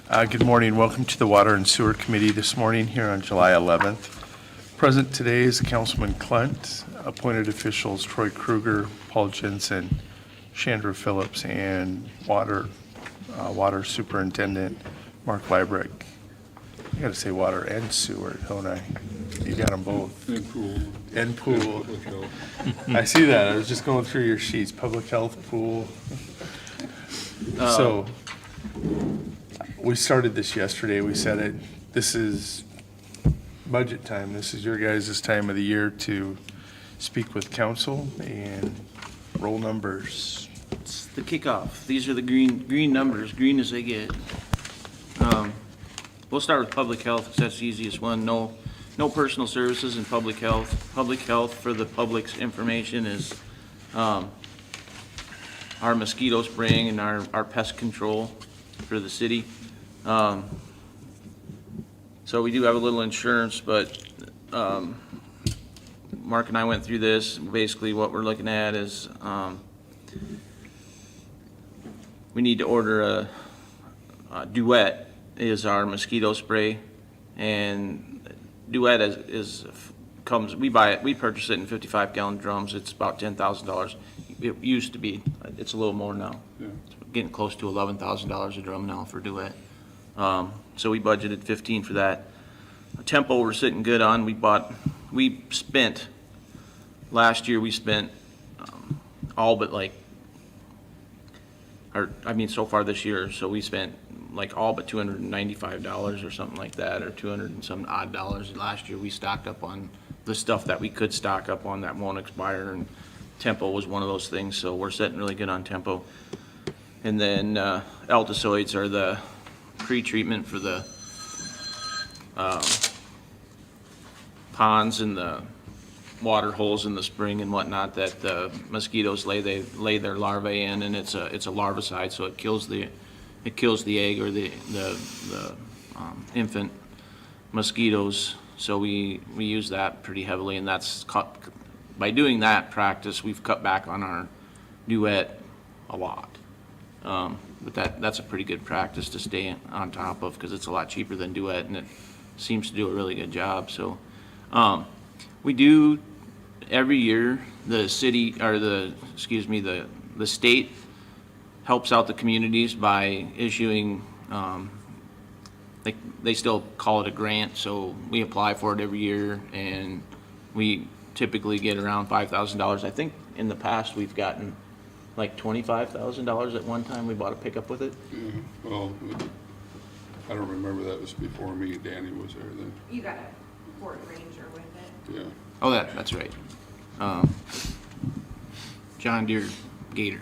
Good morning. Welcome to the Water and Sewer Committee this morning here on July 11th. Present today is Councilman Clunt, appointed officials Troy Kruger, Paul Jensen, Chandra Phillips, and Water Superintendent Mark Liebrecht. I got to say water and sewer, don't I? You got them both. And pool. And pool. Public health. I see that. I was just going through your sheets. Public health, pool. So, we started this yesterday. We said it. This is budget time. This is your guys' time of the year to speak with council and roll numbers. It's the kickoff. These are the green numbers, green as they get. We'll start with public health, because that's the easiest one. No personal services in public health. Public health, for the public's information, is our mosquito spraying and our pest control for the city. So we do have a little insurance, but Mark and I went through this. Basically, what we're looking at is we need to order a Duet is our mosquito spray, and Duet comes. We buy it. We purchase it in 55-gallon drums. It's about $10,000. It used to be. It's a little more now. Yeah. It's getting close to $11,000 a drum now for Duet. So we budgeted 15 for that. Tempo we're sitting good on. We spent last year. We spent all but so far this year. So we spent all but $295 or something like that, or 200 and some odd dollars. Last year we stocked up on the stuff that we could stock up on that won't expire, and Tempo was one of those things. So we're sitting really good on Tempo. And then Altozoids are the pre-treatment for the ponds and the water holes in the spring and whatnot that the mosquitoes lay their larvae in, and it's a larvicide, so it kills the egg or the infant mosquitoes. So we use that pretty heavily, and by doing that practice, we've cut back on our Duet a lot. But that's a pretty good practice to stay on top of, because it's a lot cheaper than Duet, and it seems to do a really good job. So we do every year. The city, or the state helps out the communities by issuing, they still call it a grant, so we apply for it every year, and we typically get around $5,000. I think in the past we've gotten $25,000 at one time. We bought a pickup with it. Yeah. Well, I don't remember. That was before me. Danny was there then. You got a Ford Ranger with it. Yeah. Oh, that's right. John Deere Gator.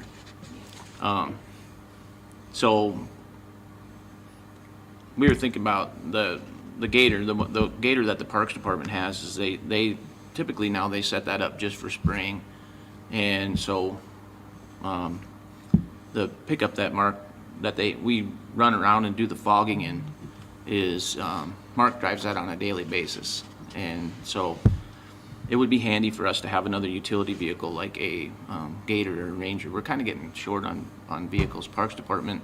So we were thinking about the Gator. The Gator that the Parks Department has is they typically now they set that up just for spraying, and so the pickup that we run around and do the fogging in is Mark drives that on a daily basis, and so it would be handy for us to have another utility vehicle like a Gator or Ranger. We're kind of getting short on vehicles. Parks Department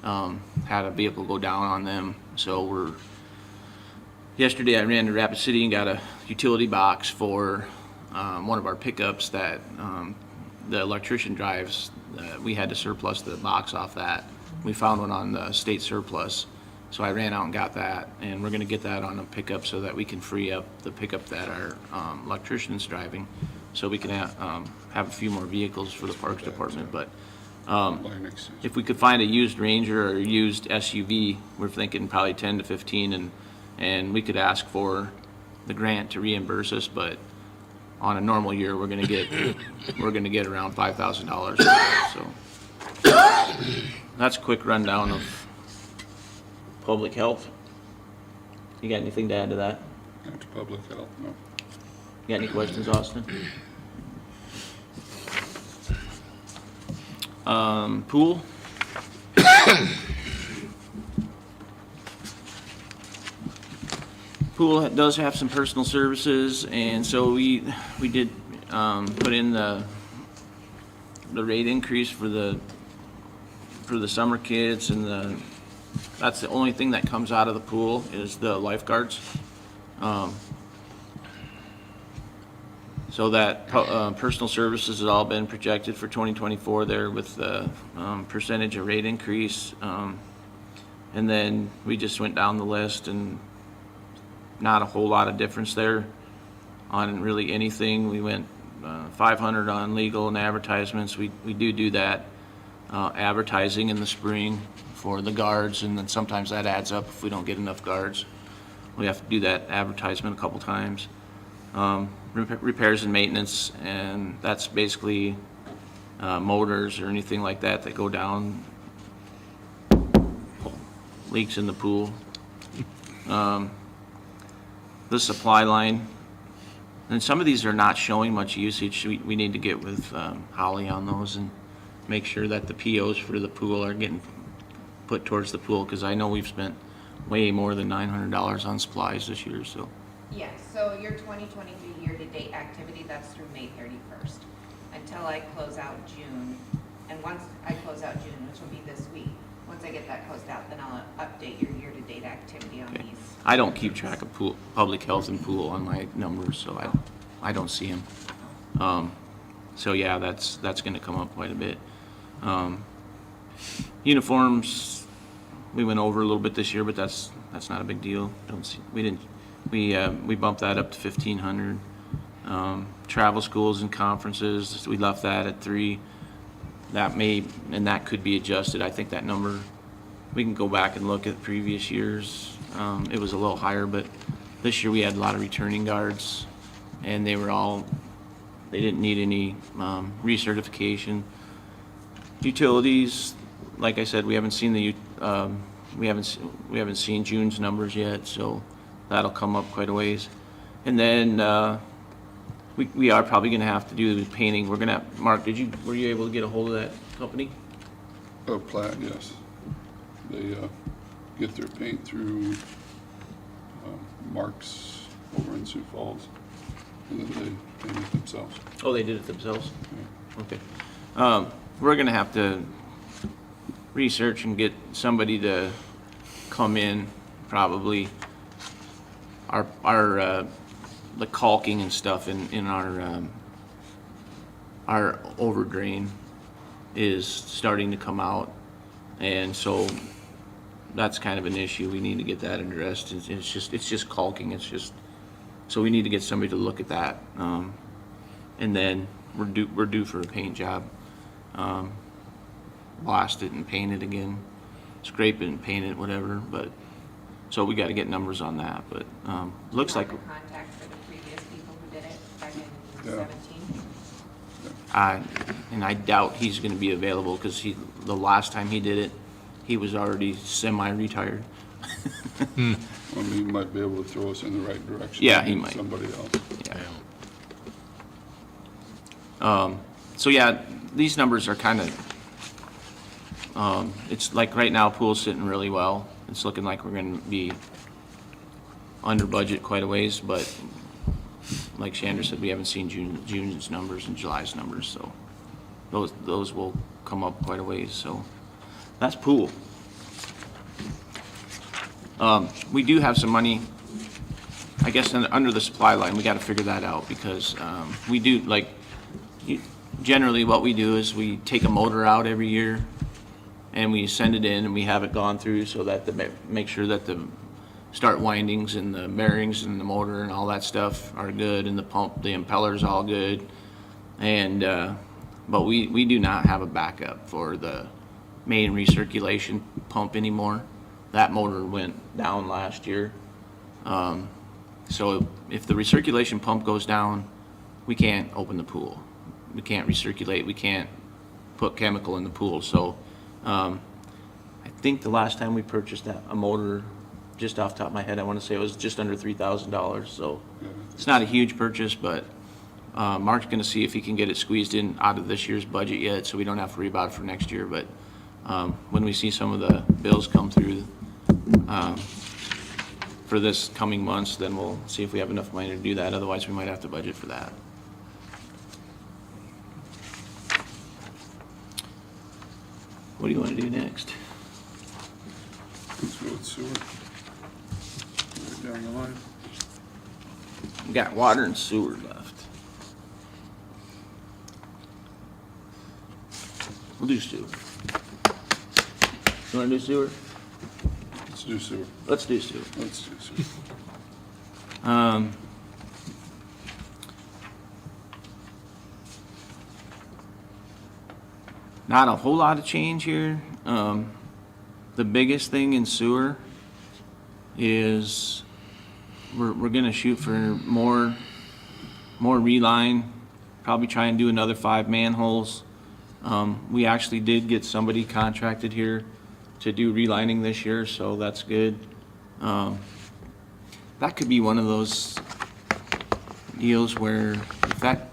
had a vehicle go down on them, so yesterday I ran to Rapid City and got a utility box for one of our pickups that the electrician drives. We had to surplus the box off that. We found one on the state surplus, so I ran out and got that, and we're going to get that on a pickup so that we can free up the pickup that our electrician's driving, so we can have a few more vehicles for the Parks Department. But if we could find a used Ranger or a used SUV, we're thinking probably 10 to 15, and we could ask for the grant to reimburse us, but on a normal year, we're gonna get around $5,000. So that's a quick rundown of public health. You got anything to add to that? That's public health. No. You got any questions, Austin? Pool. Pool does have some personal services, and so we did put in the rate increase for the summer kids and the That's the only thing that comes out of the pool is the lifeguards. So that personal services has all been projected for 2024 there with the percentage of rate increase. And then we just went down the list and not a whole lot of difference there on really anything. We went 500 on legal and advertisements. We do that advertising in the spring for the guards, and then sometimes that adds up if we don't get enough guards. We have to do that advertisement a couple times. Repairs and maintenance, and that's basically motors or anything like that that go down, leaks in the pool. The supply line, and some of these are not showing much usage. We need to get with Holly on those and make sure that the POs for the pool are getting put towards the pool, because I know we've spent way more than $900 on supplies this year, so. Yes, so your 2023 year-to-date activity, that's through May 31st, until I close out June. And once I close out June, which will be this week, once I get that closed out, then I'll update your year-to-date activity on Okay. these. I don't keep track of pool, public health and pool on my numbers, so I don't see them. So yeah, that's gonna come up quite a bit. Uniforms, we went over a little bit this year, but that's not a big deal. We bumped that up to 1,500. Travel schools and conferences, we left that at 3. And that could be adjusted. I think that number, we can go back and look at previous years. It was a little higher, but this year we had a lot of returning guards, and they didn't need any recertification. Utilities, like I said, we haven't seen we haven't seen June's numbers yet, so that'll come up quite a ways. And then we are probably going to have to do the painting. We're going to, Mark, were you able to get a hold of that company? Platt, yes. They get their paint through Mark's over in Sioux Falls, and then they paint it themselves. Oh, they did it themselves? Yeah. Okay. We're going to have to research and get somebody to come in, probably. The caulking and stuff in our over drain is starting to come out, and so that's kind of an issue. We need to get that addressed. It's just caulking. So we need to get somebody to look at that, and then we're due for a paint job. Blast it and paint it again, scrape it and paint it, whatever. But so we got to get numbers on that. But looks like. Do you have the contact for the previous people who did it back in Yeah. 17? And I doubt he's going to be available, because the last time he did it, he was already semi-retired. I mean, he might be able to throw us in the right direction. Yeah, he might. Somebody else. Yeah. So yeah, these numbers are kind of. It's like right now, pool's sitting really well. It's looking like we're going to be under budget quite a ways, but like Chandra said, we haven't seen June's numbers and July's numbers, so those will come up quite a ways. So that's pool. We do have some money, I guess, under the supply line. We got to figure that out, because we do, like, generally what we do is we take a motor out every year and we send it in and we have it gone through, so that make sure that the start windings and the bearings and the motor and all that stuff are good, and the pump, the impeller's all good. And but we do not have a backup for the main recirculation pump anymore. That motor went down last year. So if the recirculation pump goes down, we can't open the pool. We can't recirculate. We can't put chemical in the pool. So I think the last time we purchased a motor, just off the top of my head, I want to say it was just under $3,000. So it's not a huge purchase, but Mark's going to see if he can get it squeezed in out of this year's budget yet, so we don't have to worry about it for next year. But when we see some of the bills come through for this coming months, then we'll see if we have enough money to do that. Otherwise, we might have to budget for that. What do you want to do next? go with sewer. Right down the line. We got water and sewer left. We'll do sewer. You wanna do sewer? Let's do sewer. Let's do sewer. Let's do sewer. Not a whole lot of change here. The biggest thing in sewer is we're gonna shoot for more reline, probably try and do another 5 manholes. We actually did get somebody contracted here to do relining this year, so that's good. That could be one of those deals where if that,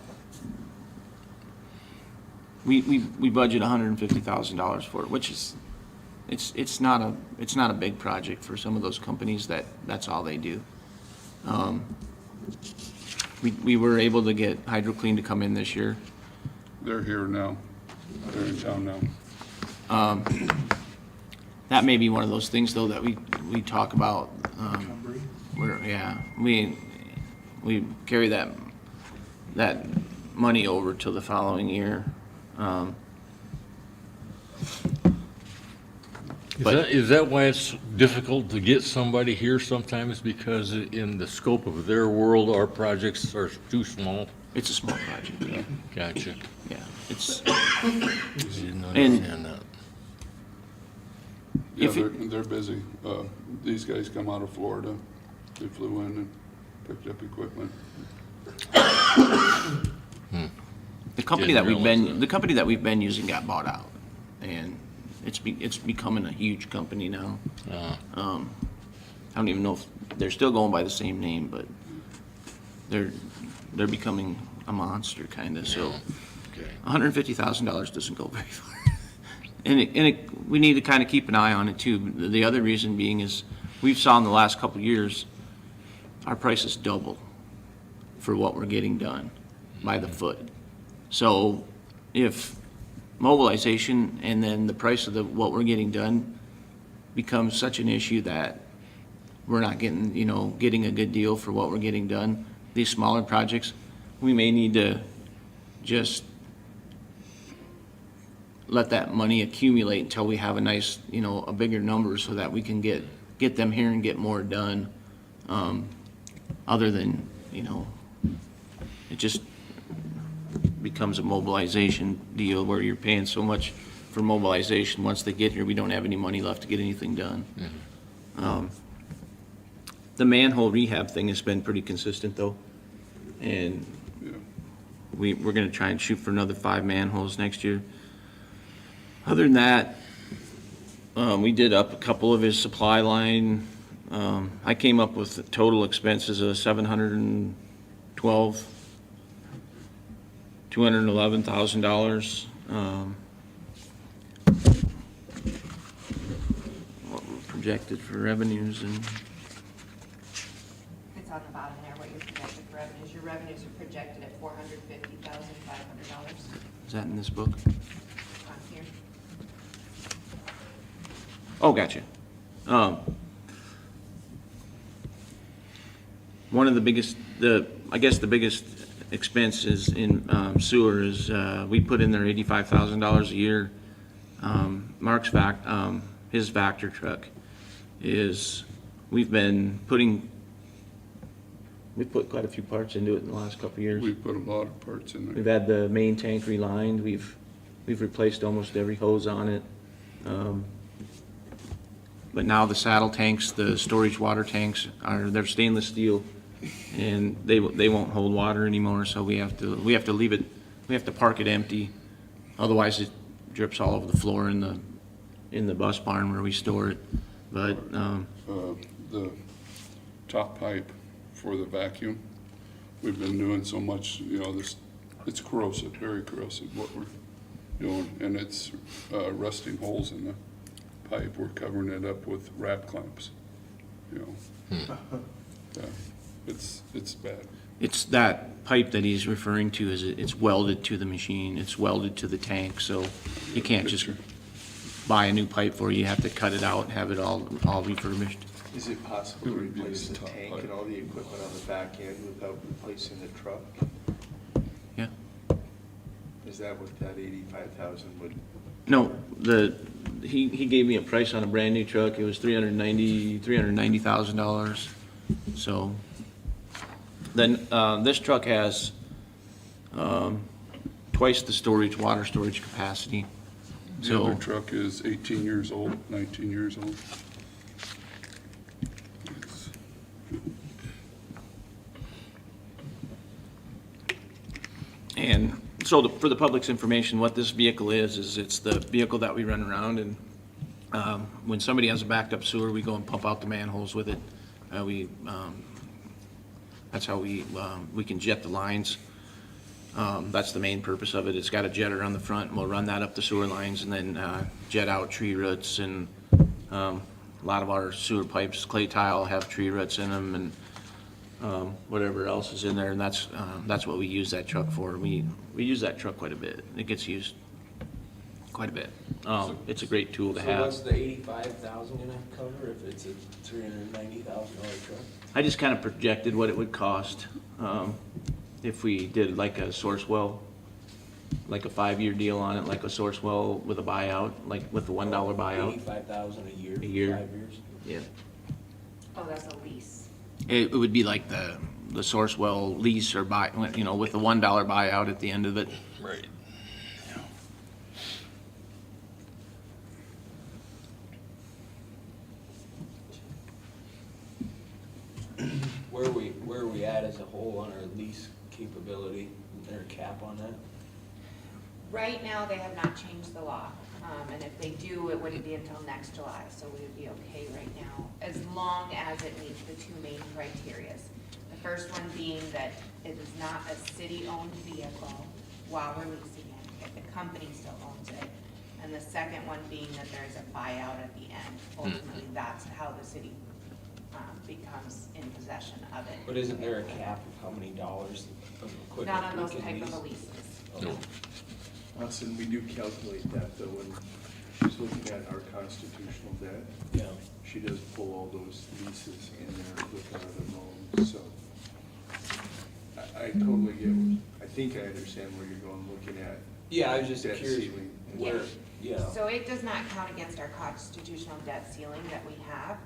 we budget $150,000 for it, which is, it's not a big project for some of those companies that's all they do. We were able to get HydroClean to come in this year. They're here now. They're in town now. That may be one of those things though that we talk about, we carry that money over to the following year. Is that why it's difficult to get somebody here sometimes, because in the scope of their world, our projects are too small? It's a small project, yeah. Gotcha. Yeah, it's, Didn't understand that. Yeah, If it- they're busy. These guys come out of Florida. They flew in and picked up equipment. the company Didn't that we've realize been, that. the company that we've been using got bought out. And it's becoming a huge company now. I don't even know if, they're still going by the same name, but they're becoming a monster kinda, so. Okay. $150,000 doesn't go very far. We need to kind of keep an eye on it too. The other reason being is, we've saw in the last couple of years, our prices double for what we're getting done by the foot. So if mobilization and then the price of what we're getting done becomes such an issue that we're not getting a good deal for what we're getting done, these smaller projects, we may need to just let that money accumulate until we have a nice, a bigger number so that we can get them here and get more done. Other than, it just becomes a mobilization deal where you're paying so much for mobilization. Once they get here, we don't have any money left to get anything done. The manhole rehab thing has been pretty consistent though. And Yeah. we're gonna try and shoot for another 5 manholes next year. Other than that, we did up a couple of his supply line. I came up with the total expenses of $211,000. What we projected for revenues and, It's on the bottom there, what your projected revenues. Your revenues are projected at $450,500 is that in this book? on here. Oh, gotcha. One of the biggest, I guess the biggest expenses in sewer is, we put in there $85,000 a year. Mark's his Vector truck is, we put quite a few parts into it in the last couple of years. We put a lot of parts in We've there. had the main tank relined, we've replaced almost every hose on it. But now the saddle tanks, the storage water tanks they're stainless steel and they won't hold water anymore, so we have to leave it, we have to park it empty. Otherwise it drips all over the floor in the bus barn where we store it. But, The top pipe for the vacuum, we've been doing so much, it's corrosive, very corrosive what we're doing. And it's rusting holes in the pipe. We're covering it up with rat clamps, Yeah, it's bad. it's that pipe that he's referring to, it's welded to the machine, it's welded to the tank, so you can't just buy a new pipe for you. You have to cut it out and have it all refurbished. Is it possible It to would be replace the the top tank pipe. and all the equipment on the back end without replacing the truck? Yeah. Is that what that 85,000 would? No, he gave me a price on a brand new truck. It was $390,000. So then, this truck has, twice the water storage capacity. The other So, truck is 18 years old, 19 years old. It's- and so for the public's information, what this vehicle is it's the vehicle that we run around and, when somebody has a backed up sewer, we go and pump out the manholes with it. That's how we can jet the lines. That's the main purpose of it. It's got a jetter on the front, and we'll run that up the sewer lines and then jet out tree roots. And a lot of our sewer pipes, clay tile, have tree roots in them and whatever else is in there. And that's what we use that truck for. We use that truck quite a bit. It gets used quite a bit. It's a great tool to So have. what's the 85,000 gonna cover if it's a $390,000 truck? I just kind of projected what it would cost if we did like a source well, like a 5-year deal on it, like a source well with a buyout, like with the $1 buyout. 85,000 a year? A year. 5 years? Yeah. Oh, that's a lease. It would be like the source well lease or buy, with the $1 buyout at the end of it. Right. Where are we at as a whole on our lease capability? Is there a cap on that? Right now, they have not changed the law, and if they do, it wouldn't be until next July, so we would be okay right now, as long as it meets the two main criterias. The first one being that it is not a city-owned vehicle while we're leasing it, if the company still owns it. And the second one being that there's a buyout at the end. Ultimately, that's how the city becomes in possession of it. But isn't there a cap of how many dollars of equipment Not on we those can type lease? of leases. No. Austin, we do calculate that though when she's looking at our constitutional debt. Yeah. She does pull all those leases in there with our other loans, so. I totally get, I think I understand where you're going, looking at Yeah, I was just debt curious ceiling. where, yeah. So it does not count against our constitutional debt ceiling that we have,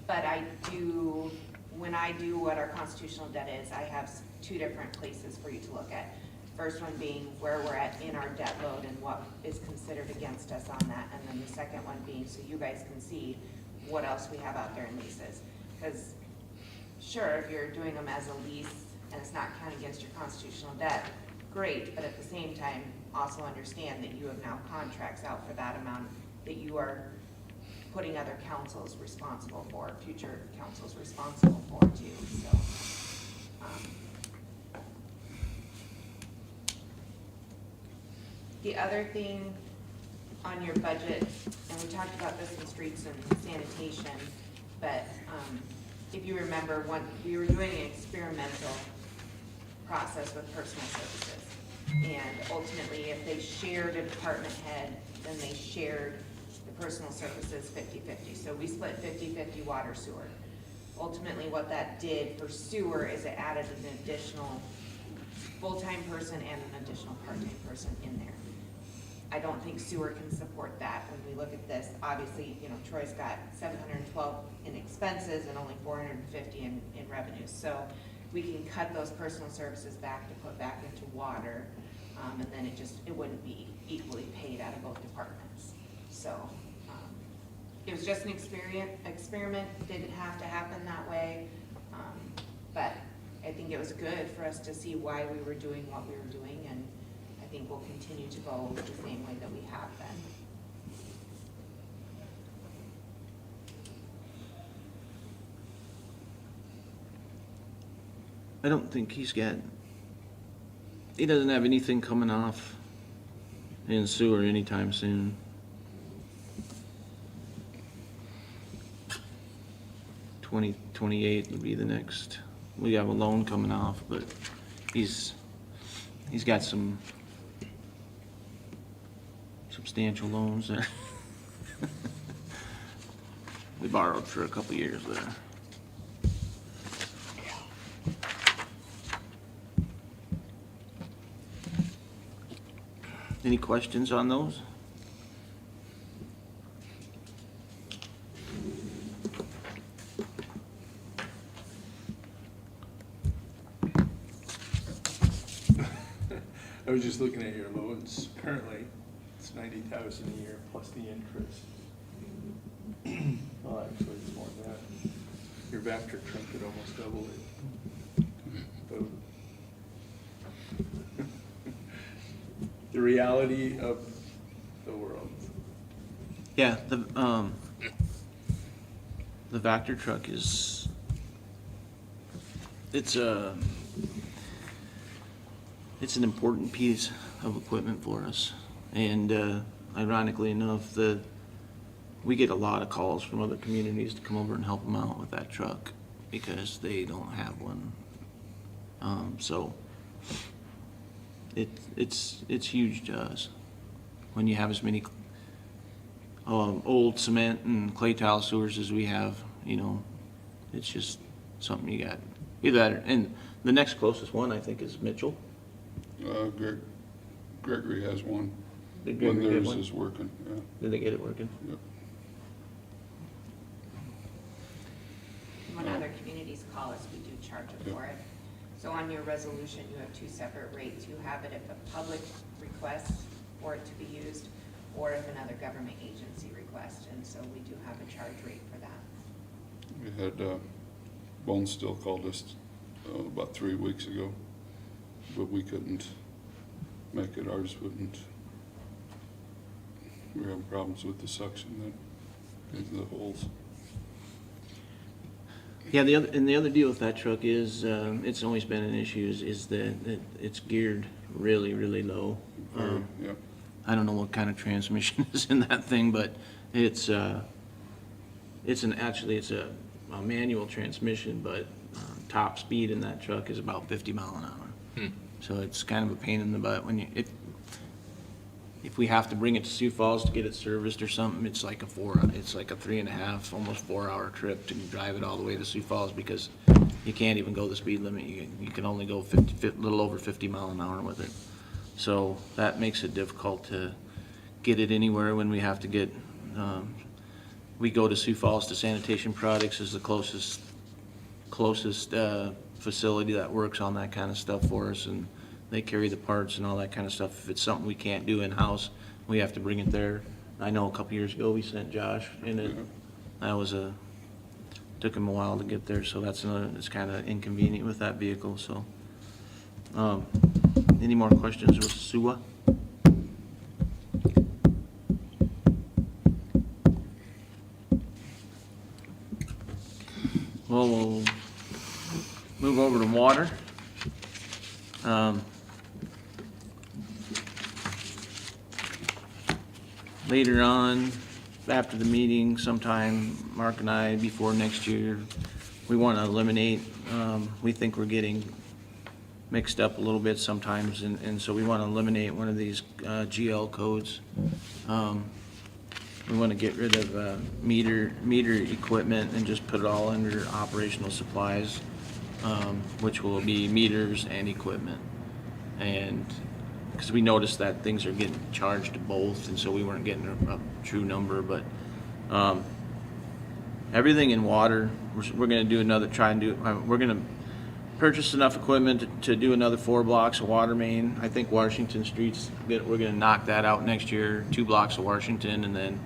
but I do, when I do what our constitutional debt is, I have two different places for you to look at. First one being where we're at in our debt load and what is considered against us on that, and then the second one being so you guys can see what else we have out there in leases. Because sure, if you're doing them as a lease and it's not counting against your constitutional debt, great, but at the same time, also understand that you have now contracts out for that amount that you are putting other councils responsible for, future councils responsible for too, so. The other thing on your budget, and we talked about this in streets and sanitation, but if you remember, we were doing an experimental process with personal services. And ultimately, if they shared a department head, then they shared the personal services 50-50. So we split 50-50 water sewer. Ultimately, what that did for sewer is it added an additional full-time person and an additional part-time person in there. I don't think sewer can support that when we look at this. Obviously, Troy's got 712 in expenses and only 450 in revenues. So we can cut those personal services back to put back into water, and then it wouldn't be equally paid out of both departments. So it was just an experiment, didn't have to happen that way, but I think it was good for us to see why we were doing what we were doing, and I think we'll continue to go the same way that we have been. I don't think he doesn't have anything coming off in sewer anytime soon. 2028 would be the next. We have a loan coming off, but he's got some substantial loans there. We borrowed for a couple years there. Any questions on those? I was just looking at your loans. Currently, it's 90,000 a year plus the interest. Well, actually, it's more than that. Your Vector truck could almost double it. Boom. The reality of the world. Yeah, the Vector truck is, it's an important piece of equipment for us. And ironically enough, we get a lot of calls from other communities to come over and help them out with that truck because they don't have one. So it's huge to us when you have as many old cement and clay tile sewers as we have. You know, it's just something you got. Either that, and the next closest one I think is Mitchell. Gregory has one. Did When Gregory get theirs one? is working, yeah. Did they get it working? Yep. When other communities call us, we do charge them for it. So on your resolution, you have two separate rates. You have it if a public requests for it to be used, or if another government agency requests, and so we do have a charge rate for that. We had, Bone Steel called us about 3 weeks ago, but we couldn't make it, ours wouldn't. We were having problems with the suction that, into the holes. Yeah, the other deal with that truck is, it's always been an issue, is that it's geared really, really low. Yeah, I don't know what kind of transmission is in that thing, but it's a manual transmission, but top speed in that truck is about 50 mile an hour. So it's kind of a pain in the butt when if we have to bring it to Sioux Falls to get it serviced or something, it's like a 3.5, almost 4 hour trip to drive it all the way to Sioux Falls because you can't even go the speed limit. You can only go a little over 50 mile an hour with it. So that makes it difficult to get it anywhere when we have to get, we go to Sioux Falls to Sanitation Products is the closest facility that works on that kind of stuff for us, and they carry the parts and all that kind of stuff. If it's something we can't do in-house, we have to bring it there. I know a couple years ago, we sent Josh in it. Took him a while to get there, so it's kind of inconvenient with that vehicle, so. Any more questions with SUA? Well, we'll move over to water. Later on, after the meeting, sometime, Mark and I, before next year, we want to eliminate, we think we're getting mixed up a little bit sometimes, and so we want to eliminate one of these GL codes. We want to get rid of meter equipment and just put it all under operational supplies, which will be meters and equipment. And because we noticed that things are getting charged to both, and so we weren't getting a true number, but everything in water, we're going to do we're going to purchase enough equipment to do another 4 blocks of water main. I think Washington Street's, we're going to knock that out next year, 2 blocks of Washington, and then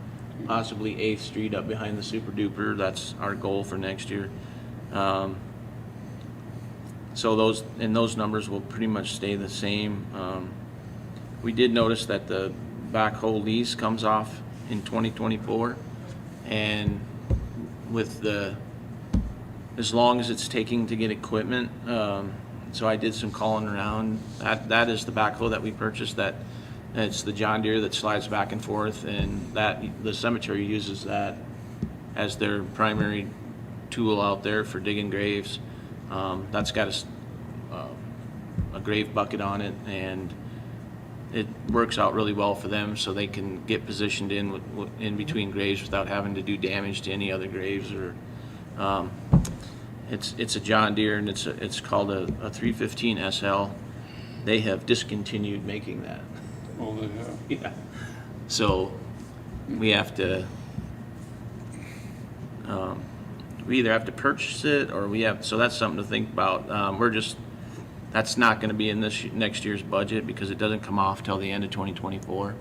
possibly 8th Street up behind the Super Duper. That's our goal for next year. So those numbers will pretty much stay the same. We did notice that the backhoe lease comes off in 2024, and with as long as it's taking to get equipment, so I did some calling around. That is the backhoe that we purchased. It's the John Deere that slides back and forth, and the cemetery uses that as their primary tool out there for digging graves. That's got a grave bucket on it, and it works out really well for them, so they can get positioned in between graves without having to do damage to any other graves. Or it's a John Deere, and it's called a 315 SL. They have discontinued making that. Well, they have. Yeah. So we have to, we either have to purchase it or we have, so that's something to think about. That's not gonna be in next year's budget because it doesn't come off till the end of 2024.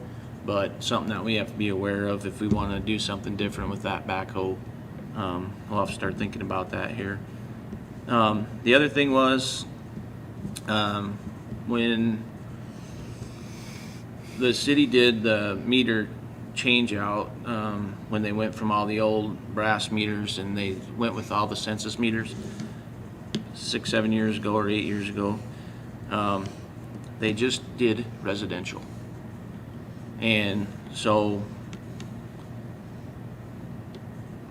But something that we have to be aware of if we wanna do something different with that backhoe. We'll have to start thinking about that here. The other thing was, when the city did the meter change out, when they went from all the old brass meters and they went with all the census meters 6, 7 years ago or 8 years ago, they just did residential. And so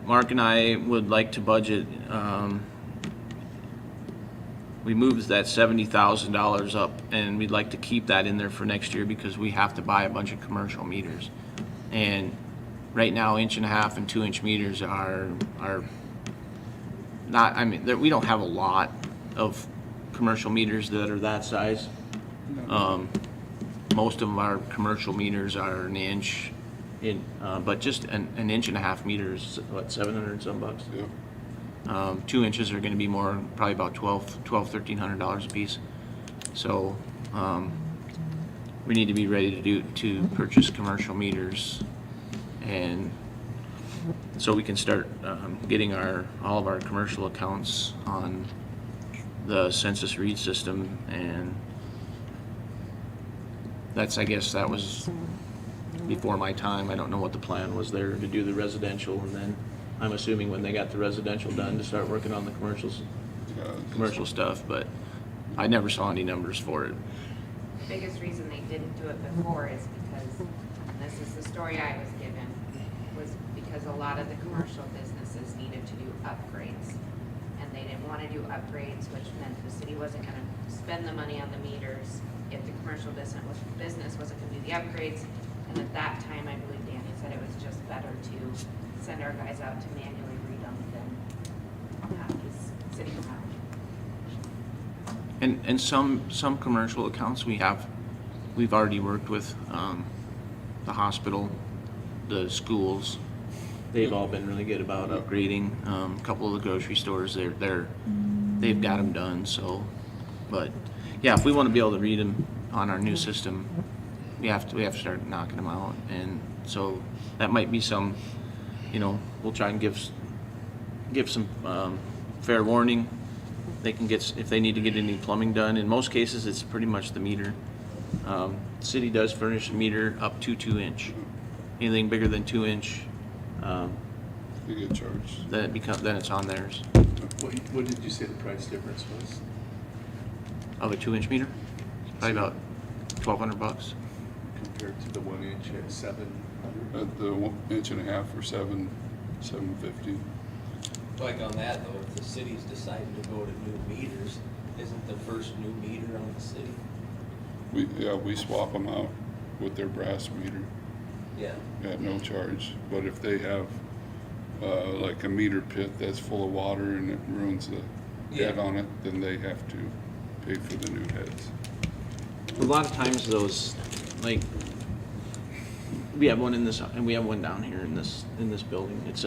Mark and I would like to budget, we moved that $70,000 up, and we'd like to keep that in there for next year because we have to buy a bunch of commercial meters. And right now, 1.5 and 2 meters are not, I mean, we don't have a lot of commercial meters that are that size. Most of our commercial meters are 1 inch, but just an 1.5 meter is what, 700 and some bucks? Yeah. 2 inches are gonna be more, probably about $1,300 a piece. So, we need to be ready to purchase commercial meters, and so we can start, getting all of our commercial accounts on the census read system. And I guess that was before my time. I don't know what the plan was there to do the residential, and then I'm assuming when they got the residential done to start working on the commercial stuff, but I never saw any numbers for it. The biggest reason they didn't do it before is because, and this is the story I was given, was because a lot of the commercial businesses needed to do upgrades. And they didn't want to do upgrades, which meant the city wasn't going to spend the money on the meters if the commercial business wasn't going to do the upgrades. And at that time, I believe Danny said it was just better to send our guys out to manually read them than have these city come out. And some commercial accounts we've already worked with, the hospital, the schools. They've all been really good about upgrading. A couple of the grocery stores, they've got them done. So, but yeah, if we want to be able to read them on our new system, we have to start knocking them out. And so that might be some, we'll try and give some fair warning. They can get, if they need to get any plumbing done. In most cases, it's pretty much the meter. City does furnish a meter up to 2 inch. Anything bigger than 2 inch, You get charged. then it's on theirs. What did you say the price difference was? Of a 2 inch meter, probably about $1,200. Compared to the 1 inch at 700? At the 1.5 for $750. Like on that though, if the city's deciding to go to new meters, isn't the first new meter on the city? We swap them out with their brass meter Yeah. at no charge. But if they have, like a meter pit that's full of water and it ruins the head Yeah. on it, then they have to pay for the new heads. A lot of times those, like, we have one in this, and we have one down here in this building. It's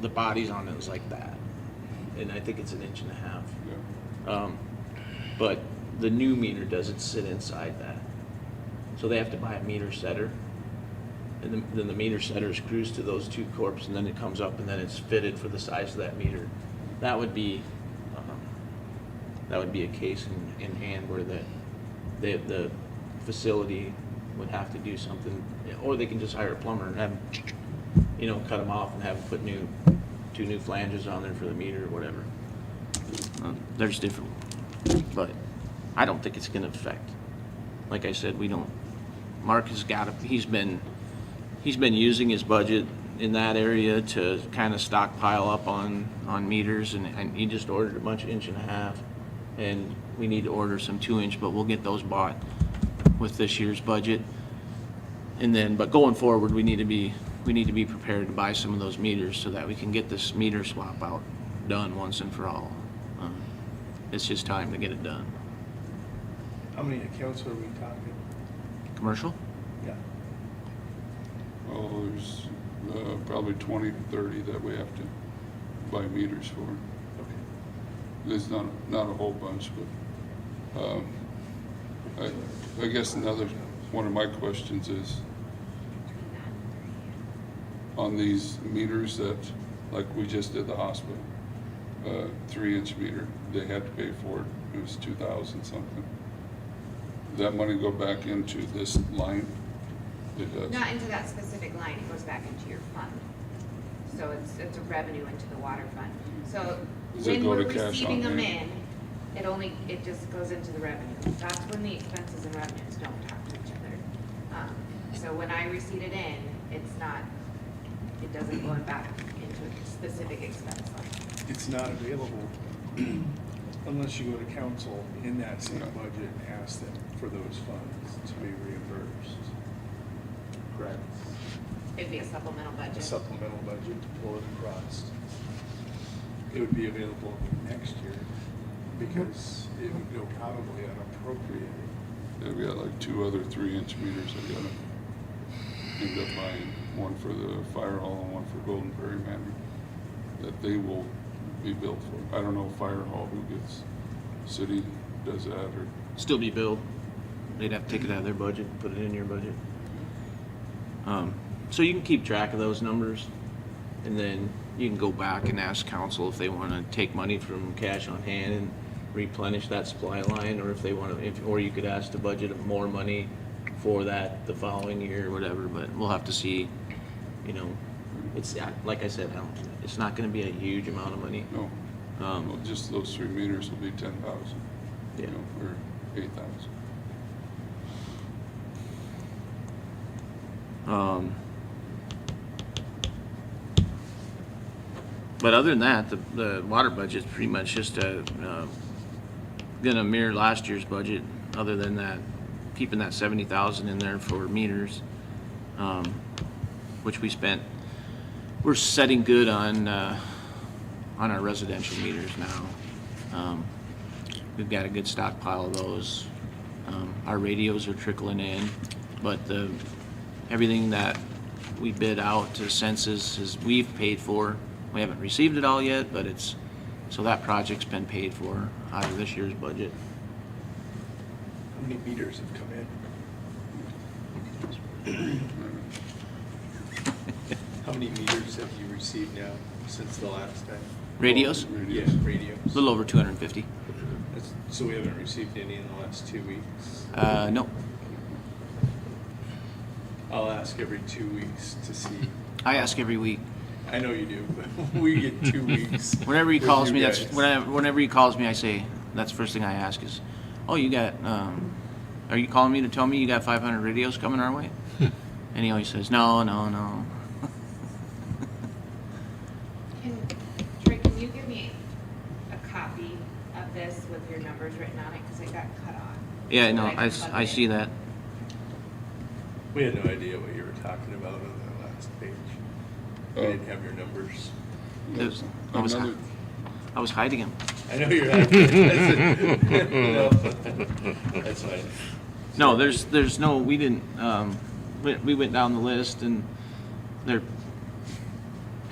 the bodies on it is like that, and I think it's 1.5 inches. Yeah. But the new meter doesn't sit inside that, so they have to buy a meter setter, and then the meter setter screws to those 2 corps, and then it comes up, and then it's fitted for the size of that meter. That would be a case in hand where the facility would have to do something, or they can just hire a plumber and have him, cut them off and have them put 2 new flanges on there for the meter or whatever. There's different, but I don't think it's gonna affect. Like I said, Mark has he's been using his budget in that area to kind of stockpile up on meters, and he just ordered a bunch of 1.5 inch, and we need to order some 2 inch, but we'll get those bought with this year's budget. And then, but going forward, we need to be prepared to buy some of those meters so that we can get this meter swap out done once and for all. It's just time to get it done. How many accounts are we talking? Commercial? Yeah. Well, there's probably 20 to 30 that we have to buy meters for. Okay. There's not a whole bunch, but I guess another one of my questions is on these meters that, like we just did the hospital, 3-inch meter, they had to pay for it. It was 2,000 something. Does that money go back into this line? It does. Not into that specific line, it goes back into your fund. So it's a revenue into the water fund. So Does it when go we're to cash receiving on them hand? in, it just goes into the revenue. That's when the expenses and revenues don't talk to each other. So when I receive it in, it doesn't go back into a specific expense line. It's not available unless you go to council in that same budget and ask them for those funds to be reimbursed. Correct. It'd be a supplemental A budget. supplemental budget or the trust. It would be available next year because it would go probably unappropriated. Yeah, we got like 2 other 3-inch meters I gotta end up buying, one for the fire hall and one for Golden Prairie Manor, that they will be billed for. I don't know fire hall who gets, city does that or, Still be billed. They'd have to take it out of their budget, put it in your budget. So you can keep track of those numbers, and then you can go back and ask council if they want to take money from cash on hand and replenish that supply line, or if they want to, or you could ask to budget more money for that the following year or whatever, but we'll have to see, you know. It's, like I said, it's not going to be a huge amount of money. no. Well, just those 3 meters will be 10,000, Yeah. you know, or 8,000. But other than that, the water budget's pretty much just gonna mirror last year's budget, other than that, keeping that 70,000 in there for meters, which we spent. We're setting good on our residential meters now. We've got a good stockpile of those. Our radios are trickling in, but everything that we bid out to Census we've paid for. We haven't received it all yet, but so that project's been paid for out of this year's budget. How many meters have come in? How many meters have you received now since the last time? Radios, Yeah, radios. a little over 250. So we haven't received any in the last 2 weeks? No, I'll ask every 2 weeks to see. I ask every week. I know you do, but we get 2 weeks. Whenever he with calls you me, that's guys. whenever he calls me, I say that's the first thing I ask is, "Oh, you got? Are you calling me to tell me you got 500 radios coming our way?" And he always says, "No, no, no." Troy, can you give me a copy of this with your numbers written on it, because it got cut off? Yeah, So no, that can plug I it see in. that. We had no idea what you were talking about on that last page. We didn't have your numbers. There's- I was hiding him. I know you're not. No, that's fine. No, there's no, we didn't, we went down the list and there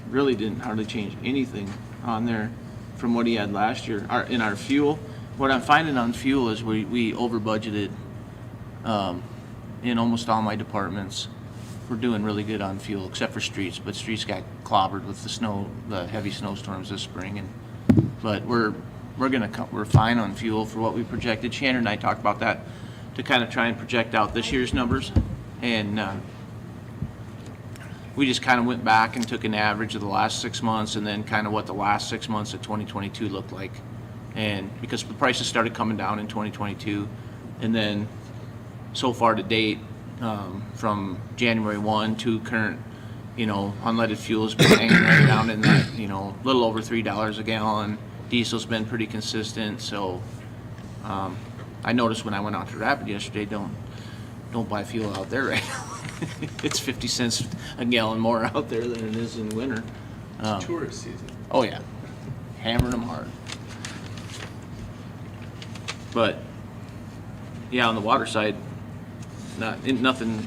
really didn't hardly change anything on there from what he had last year. In our fuel, what I'm finding on fuel is we over budgeted, in almost all my departments. We're doing really good on fuel, except for streets, but streets got clobbered with the heavy snowstorms this spring, but we're fine on fuel for what we projected. Shannon and I talked about that to kind of try and project out this year's numbers, and we just kind of went back and took an average of the last 6 months and then kind of what the last 6 months of 2022 looked like. And because the prices started coming down in 2022, and then so far to date, from January 1 to current, unleaded fuel's been hanging right down in that, little over $3 a gallon. Diesel's been pretty consistent, so I noticed when I went out to Rapid yesterday, don't buy fuel out there right now. It's 50 cents a gallon more out there than it is in winter. Tourist season. Oh, yeah. Hammering them hard. But, yeah, on the water side, nothing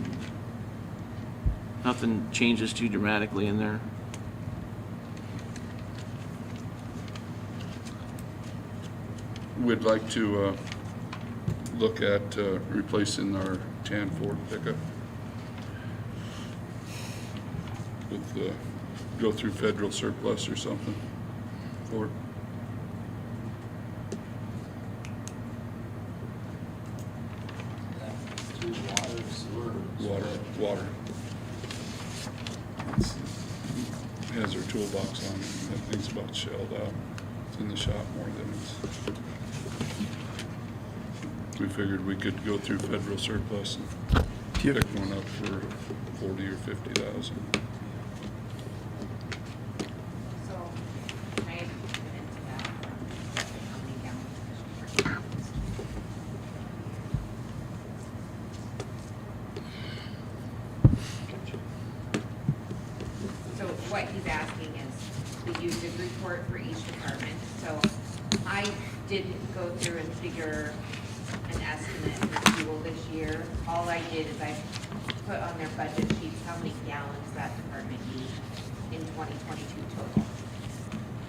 changes too dramatically in there. We'd like to look at replacing our tan Ford pickup with, go through federal surplus or something for it. Through water, sewer. Water. It's- It has our toolbox on it, that thing's about shelled out. It's in the shop more than it's. We figured we could go through federal surplus and Do you- pick one up for 40 or 50,000. So, can I get into that? How many gallons per gallon? So what he's asking is the usage report for each department. So I didn't go through and figure an estimate for fuel this year. All I did is I put on their budget sheets how many gallons that department used in 2022 total.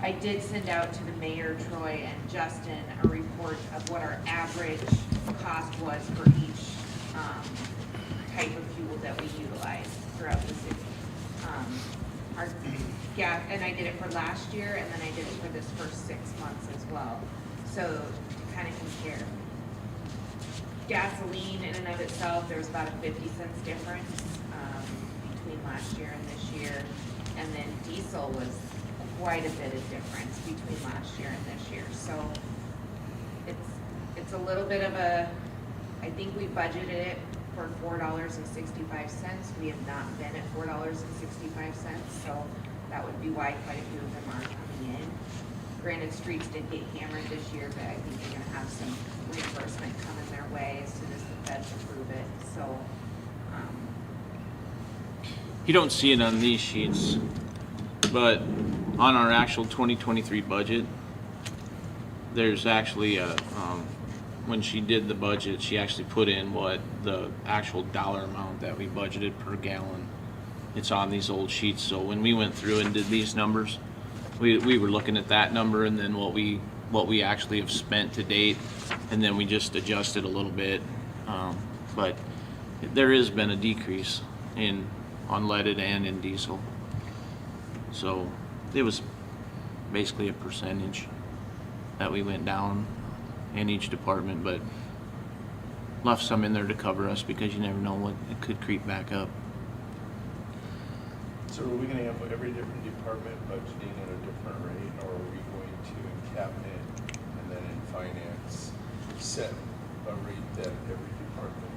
I did send out to the mayor, Troy, and Justin a report of what our average cost was for each type of fuel that we utilize throughout the city. Our gas, and I did it for last year, and then I did it for this first 6 months as well. So to kind of compare. Gasoline in and of itself, there was about a 50 cents difference between last year and this year. And then diesel was quite a bit of difference between last year and this year. So it's a little bit of a, I think we budgeted it for $4.65. We have not been at $4.65, so that would be why quite a few of them aren't coming in. Granted, streets did get hammered this year, but I think they're gonna have some reimbursement coming their way as soon as the feds approve it, so, You don't see it on these sheets, but on our actual 2023 budget, there's actually a, when she did the budget, she actually put in what the actual dollar amount that we budgeted per gallon. It's on these old sheets, so when we went through and did these numbers, we were looking at that number and then what we actually have spent to date, and then we just adjusted a little bit. But there has been a decrease in unleaded and in diesel. So it was basically a percentage that we went down in each department, but left some in there to cover us because you never know what it could creep back up. So are we gonna have every different department budgeting at a different rate, or are we going to in cabinet and then in finance set a rate that every department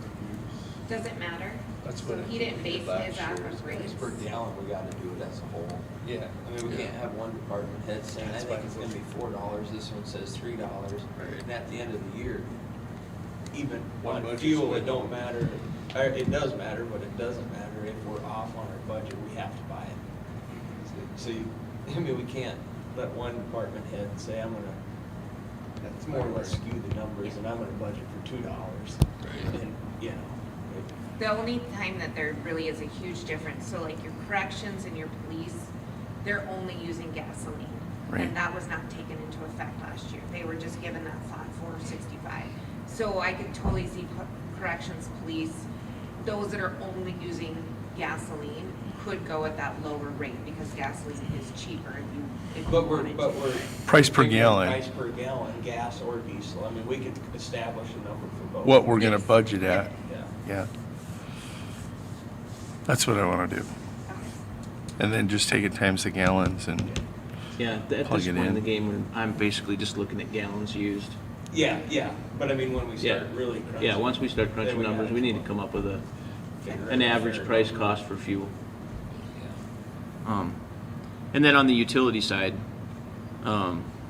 would use? doesn't matter. That's So what he didn't base last his off year. of Rates rates. per gallon, we gotta do it as a whole. Yeah. I mean, we can't have one department head saying, I That's think fine. it's gonna be $4, this one says $3. Right. And at the end of the year, even One on budget's fuel, way it don't over. matter, or it does matter, but it doesn't matter if we're off on our budget, we have to buy it. So you, I mean, we can't let one department head say, I'm gonna, it's more or less skew the numbers, and I'm gonna budget for $2. And, you know, The only time that there really is a huge difference, so like your corrections and your police, they're only using gasoline. Right. And that was not taken into effect last year. They were just given that flat $4.65. So I could totally see corrections, police, those that are only using gasoline could go at that lower rate because gasoline is cheaper if you but wanted we're to. Price per thinking gallon. Price per gallon, gas or diesel, I mean, we could establish a number for both. What we're gonna budget at, Yeah. yeah. That's what I wanna do. And then just take it times the gallons and, Yeah, at Plug this it point in in. the game, I'm basically just looking at gallons used. Yeah, yeah, but I mean, when we Yeah. start really crunching. Yeah, once we start crunching then we numbers, gotta we need to come up with figure an out a average fair price number. cost for fuel. Yeah. And then on the utility side,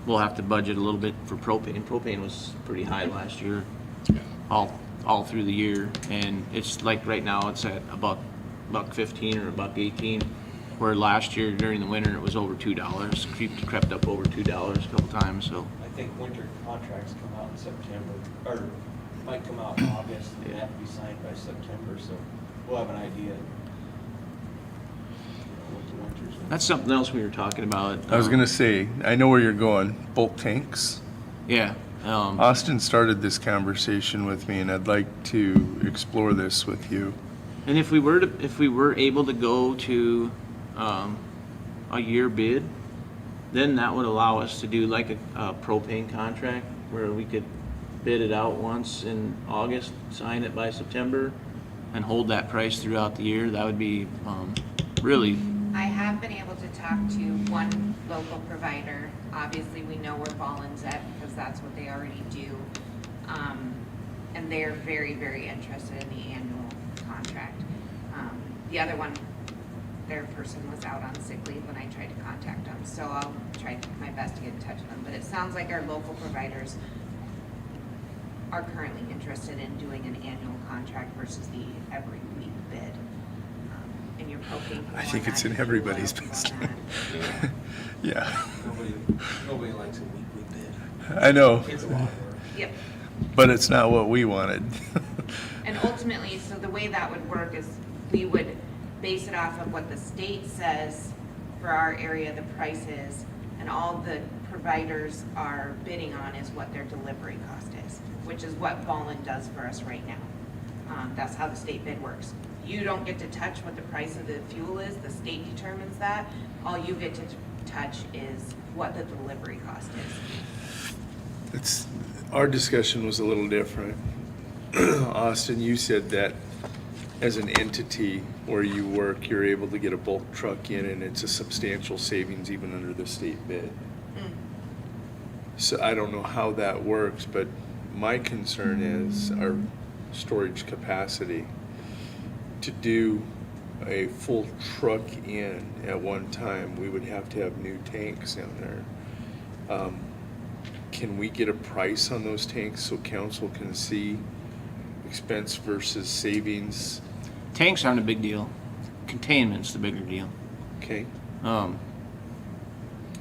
we'll have to budget a little bit for propane. Propane was pretty high last year. All all through the year. And it's like right now, it's at $1.15 or $1.18, where last year during the winter, it was over $2. Crept up over $2 a couple times, so. I think winter contracts come out in September, or might come out in August, and they have to be signed by September, so we'll have an idea. What the winter's gonna That's something else we were talking about. I was gonna say, I know where you're going, bulk tanks. Yeah. Austin started this conversation with me, and I'd like to explore this with you. And if we were able to go to a year bid, then that would allow us to do like a propane contract where we could bid it out once in August, sign it by September, and hold that price throughout the year. That would be really, I have been able to talk to one local provider. Obviously, we know where Ballin's at because that's what they already do. And they're very, very interested in the annual contract. The other one, their person was out on sick leave when I tried to contact them, so I'll try my best to get in touch with them. But it sounds like our local providers are currently interested in doing an annual contract versus the every week bid. And your propane. I think it's in everybody's best. Yeah, Nobody likes a weekly bid. I know, It's a lot of work. Yep. but it's not what we wanted. And ultimately, so the way that would work is we would base it off of what the state says for our area the price is, and all the providers are bidding on is what their delivery cost is, which is what Ballin does for us right now. That's how the state bid works. You don't get to touch what the price of the fuel is, the state determines that. All you get to touch is what the delivery cost is. Our discussion was a little different. Austin, you said that as an entity where you work, you're able to get a bulk truck in and it's a substantial savings even under the state bid. So I don't know how that works, but my concern is our storage capacity. To do a full truck in at one time, we would have to have new tanks in there. Can we get a price on those tanks so council can see expense versus savings? tanks aren't a big deal. Containment's the bigger deal. Okay,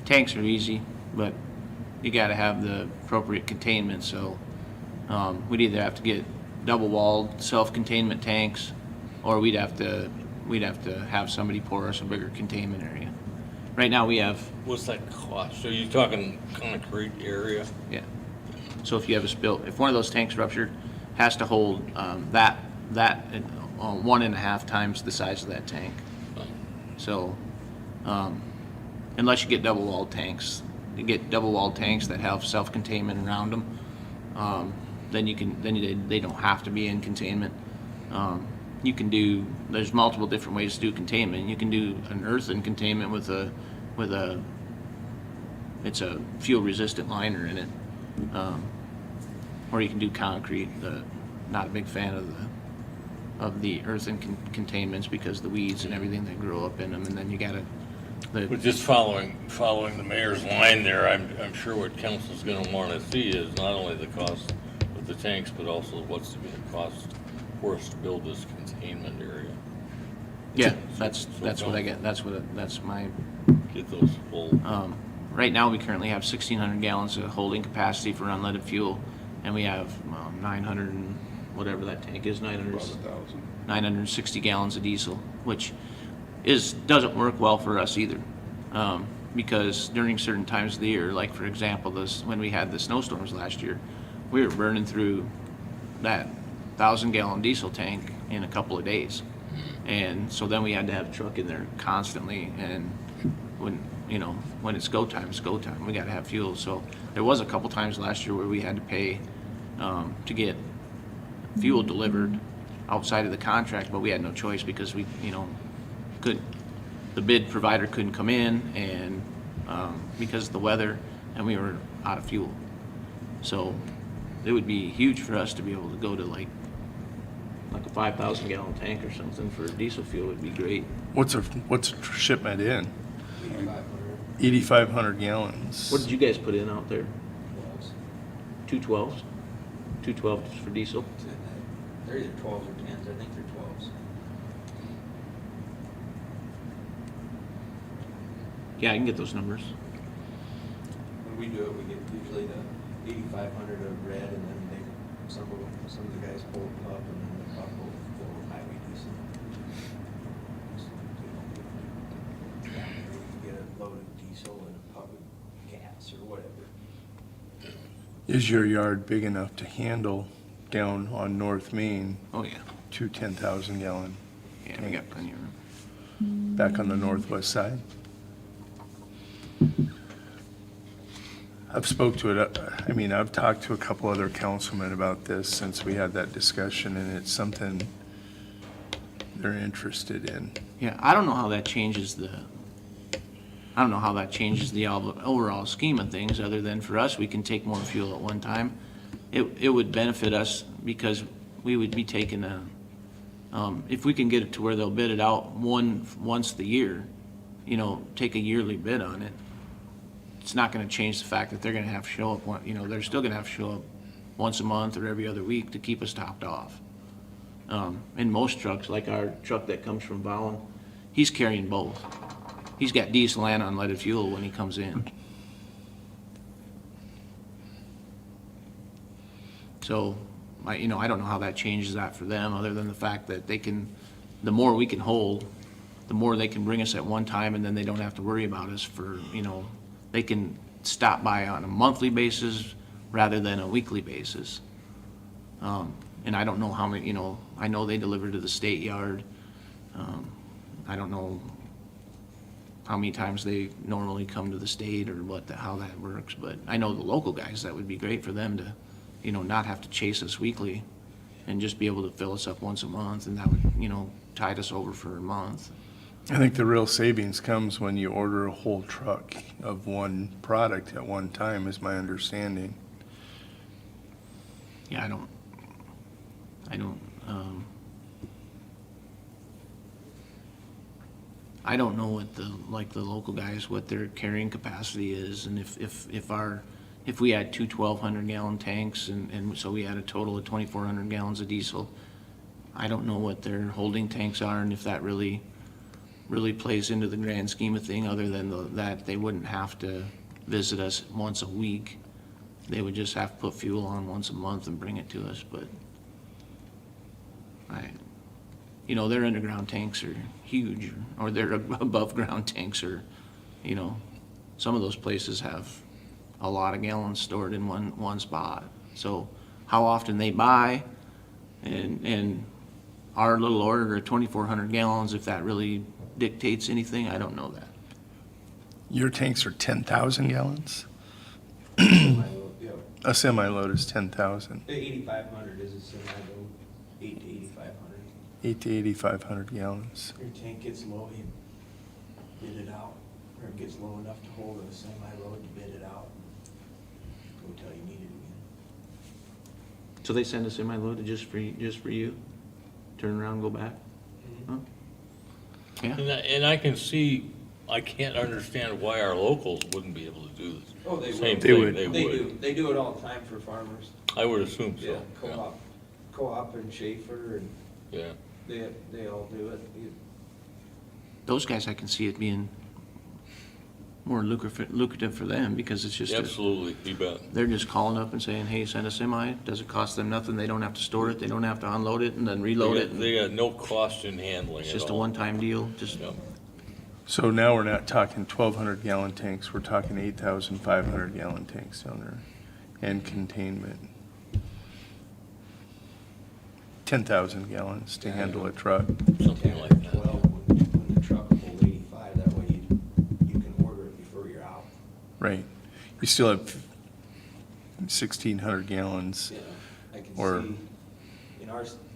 Tanks are easy, but you gotta have the appropriate containment, so we'd either have to get double-walled self-containment tanks, or we'd have to have somebody pour us a bigger containment area. Right now, we have, What's that cost? So you're talking concrete area? yeah. So if you have a spill, if one of those tanks ruptured, has to hold that 1.5 times the size of that tank. So, unless you get double-walled tanks, you get double-walled tanks that have self-containment around them, then they don't have to be in containment. You can do, there's multiple different ways to do containment. You can do an earthen containment with it's a fuel-resistant liner in it. Or you can do concrete. Not a big fan of the earthen containments because the weeds and everything that grow up in them, and then you gotta. But just following the mayor's line there, I'm sure what council's gonna wanna see is not only the cost of the tanks, but also what's gonna cost for us to build this containment area. Yeah, that's what I get. That's my. Get those full. Right now, we currently have 1,600 gallons of holding capacity for unleaded fuel, and we have 900 and whatever that tank is, About 1,000. 960 gallons of diesel, which doesn't work well for us either, because during certain times of the year, like for example, when we had the snowstorms last year, we were burning through that 1,000-gallon diesel tank in a couple of days, and so then we had to have a truck in there constantly, and when it's go time, it's go time. We got to have fuel. So there was a couple times last year where we had to pay to get fuel delivered outside of the contract, but we had no choice because we couldn't. The bid provider couldn't come in, and because of the weather, and we were out of fuel. So it would be huge for us to be able to go to like a 5,000-gallon tank or something for diesel fuel would be great. what's a shipment in? 8,500. 8,500 gallons. What did you guys put in out there? Wells. 212s? 212s for diesel? They're either 12s or 10s, I think they're 12s. Yeah, I can get those numbers. When we do it, we get usually the 8,500 of red, and then some of the guys pull up, and then the pup will go highway diesel. So, yeah, we can get a load of diesel and a pup of gas or whatever. Is your yard big enough to handle down on North Main Oh, yeah. 2 10,000 gallon Yeah, we got plenty of room. back on the northwest side? I've spoke to it, I mean, I've talked to a couple other councilmen about this since we had that discussion, and it's something they're interested in. Yeah, I don't know how that changes the overall scheme of things, other than for us, we can take more fuel at one time. It would benefit us because we would be taking if we can get it to where they'll bid it out once the year, take a yearly bid on it. It's not gonna change the fact that they're gonna have to show up they're still gonna have to show up once a month or every other week to keep us topped off. And most trucks, like our truck that comes from Volun, he's carrying both. He's got diesel and unleaded fuel when he comes in. So, I don't know how that changes that for them, other than the fact that the more we can hold, the more they can bring us at one time, and then they don't have to worry about us for, they can stop by on a monthly basis rather than a weekly basis. And I don't know how many, I know they deliver to the state yard. I don't know how many times they normally come to the state or how that works, but I know the local guys, that would be great for them to, not have to chase us weekly and just be able to fill us up once a month, and that would, tide us over for a month. I think the real savings comes when you order a whole truck of one product at one time, is my understanding. Yeah, I don't know what the local guys, what their carrying capacity is, and if we had two 1,200 gallon tanks, and so we had a total of 2,400 gallons of diesel, I don't know what their holding tanks are, and if that really plays into the grand scheme of thing, other than that they wouldn't have to visit us once a week. They would just have to put fuel on once a month and bring it to us, but their underground tanks are huge, or their above ground tanks are, some of those places have a lot of gallons stored in one spot. So how often they buy, and our little order of 2,400 gallons, if that really dictates anything, I don't know that. Your tanks are 10,000 gallons? Semi-load, yeah. A semi-load is 10,000, The 8,500 is a semi-load, 8 to 8,500. 8 to 8,500 gallons. Your tank gets low, you bid it out, or it gets low enough to hold a semi-load, you bid it out. Go till you need it again. So they send a semi-load just for you? Turn around and go back? Huh? Yeah, And I can see, I can't understand why our locals wouldn't be able to do this. Oh, they Same would. They thing, would. they They would. do, they do it all the time for farmers. I would assume so. Yeah, co-op and Schaefer, and Yeah. they all do it. those guys, I can see it being more lucrative for them, because it's just, Absolutely, you bet. they're just calling up and saying, hey, send a semi, doesn't cost them nothing, they don't have to store it, they don't have to unload it and then reload it. They got no cost in handling It's it just a all. one-time deal, just, Yep. So now we're not talking 1,200 gallon tanks, we're talking 8,500 gallon tanks down there, and containment. 10,000 gallons to handle a truck. Something 10 like or that. 12 when the truck will hold 85, that way you can order it before you're out. Right. You still have 1,600 gallons. Yeah, I can Or- see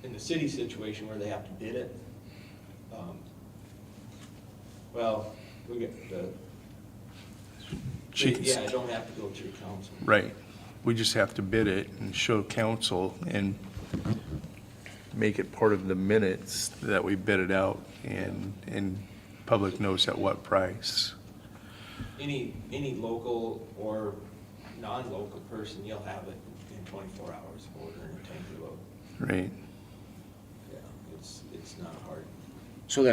in the city situation where they have to bid it. Well, we get Chickens. yeah, I don't have to go through council. Right. We just have to bid it and show council and make it part of the minutes that we bid it out, and public knows at what price. Any local or non-local person, you'll have it in 24 hours ordering a tanker load. Right. It's not hard. So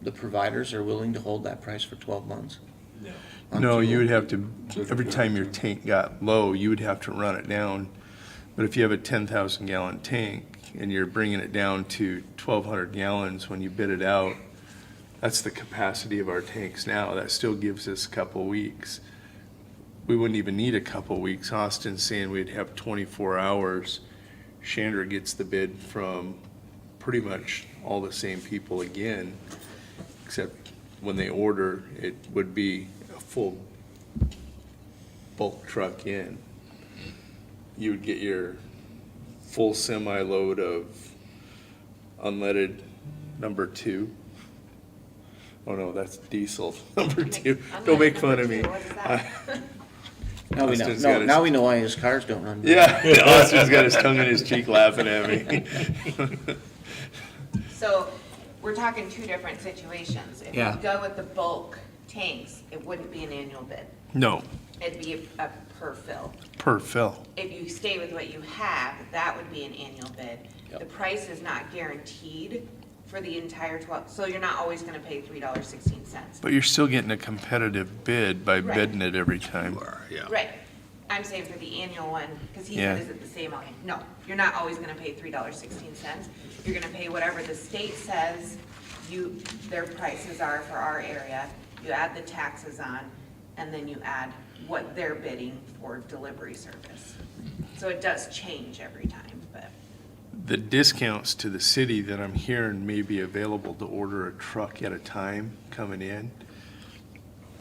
the providers are willing to hold that price for 12 months? No. on No, you fuel? would have to, every time your tank got low, you would have to run it down. But if you have a 10,000 gallon tank and you're bringing it down to 1,200 gallons when you bid it out, that's the capacity of our tanks now. That still gives us a couple weeks. We wouldn't even need a couple weeks. Austin's saying we'd have 24 hours. Chandra gets the bid from pretty much all the same people again, except when they order, it would be a full bulk truck in. You would get your full semi-load of unleaded number 2. Oh no, that's diesel number 2. Don't make fun of me. What is that? Now we know, Austin's got no, his- now we know why his cars don't run. Yeah, Austin's got his tongue in his cheek laughing at me. So, we're talking two different situations. If Yeah. you go with the bulk tanks, it wouldn't be an annual bid. No, It'd be a per fill. per fill. If you stay with what you have, that would be an annual bid. Yep. The price is not guaranteed for the entire 12, so you're not always gonna pay $3.16. But you're still getting a competitive bid by Right. bidding it every time. Right. I'm saying for the annual one, because he Yeah. said, is it the same? No, you're not always gonna pay $3.16. You're gonna pay whatever the state says their prices are for our area. You add the taxes on, and then you add what they're bidding for delivery service. So it does change every time, but. The discounts to the city that I'm hearing may be available to order a truck at a time coming in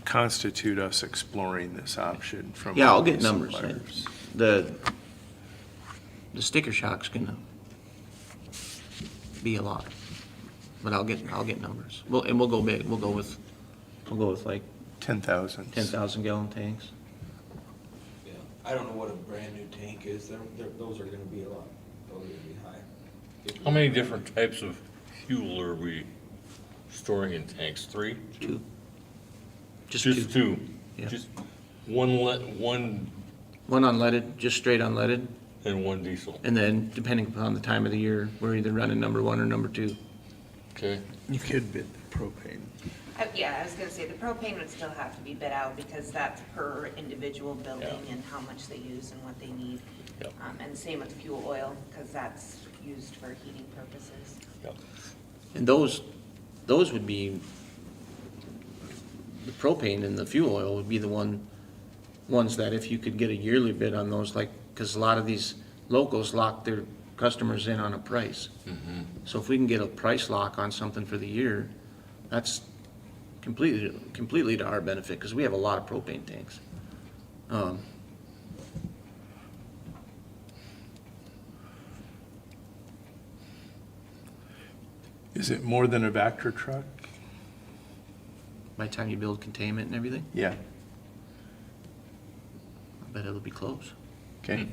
constitute us exploring this option from. Yeah, I'll all get these numbers. suppliers. The sticker shock's gonna be a lot, but I'll get numbers. We'll go big. We'll go with like 10,000. 10,000 gallon tanks. Yeah. I don't know what a brand new tank is. Those are gonna be a lot, those are gonna be high. How many different types of fuel are we storing in tanks? 3? 2. Just Just 2? Yeah. Just one One unleaded, just straight unleaded, and one diesel? and then depending upon the time of the year, we're either running number 1 or number 2. Okay. You could bid the propane. Yeah, I was gonna say, the propane would still have to be bid out because that's per individual building Yeah. and how much they use and what they need. Yep. And same with fuel oil, because that's used for heating purposes. Yep. And those would be, the propane and the fuel oil would be the ones that if you could get a yearly bid on those, like, because a lot of these locals lock their customers in on a price. So if we can get a price lock on something for the year, that's completely to our benefit, because we have a lot of propane tanks. Is it more than a Vector truck? By the time you build containment and everything, Yeah, I bet it'll be close. okay.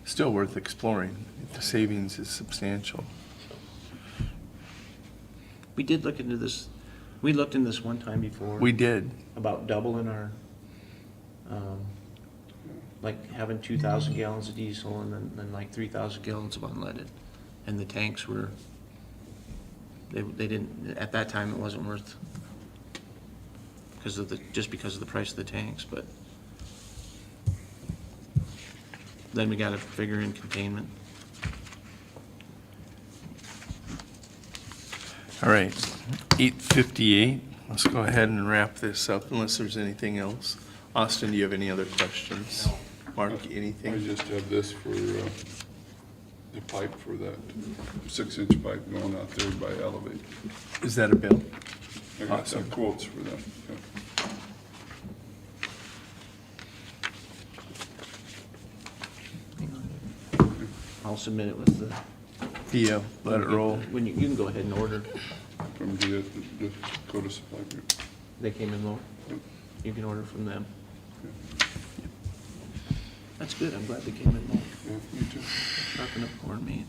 Still worth exploring. The savings is substantial. We did look into this, we looked into this one time before. We did. About doubling our, like having 2,000 gallons of diesel and then like 3,000 gallons of unleaded. And the tanks were, they didn't, at that time, it wasn't worth, just because of the price of the tanks, but then we gotta figure in containment. All right, 8:58. Let's go ahead and wrap this up unless there's anything else. Austin, do you have any other questions? Mark, I anything? just have this for the pipe for that 6-inch pipe going out there by Elevate. Is that a bill? I got Awesome. some quotes for them. Yeah. I'll submit it with the. Yeah, let it roll. When you can go ahead and order. From the Dakota Supply Group. They came in low. You can order from them. That's good. I'm glad they came in low. Yeah, me too. Sharpen up corn meat.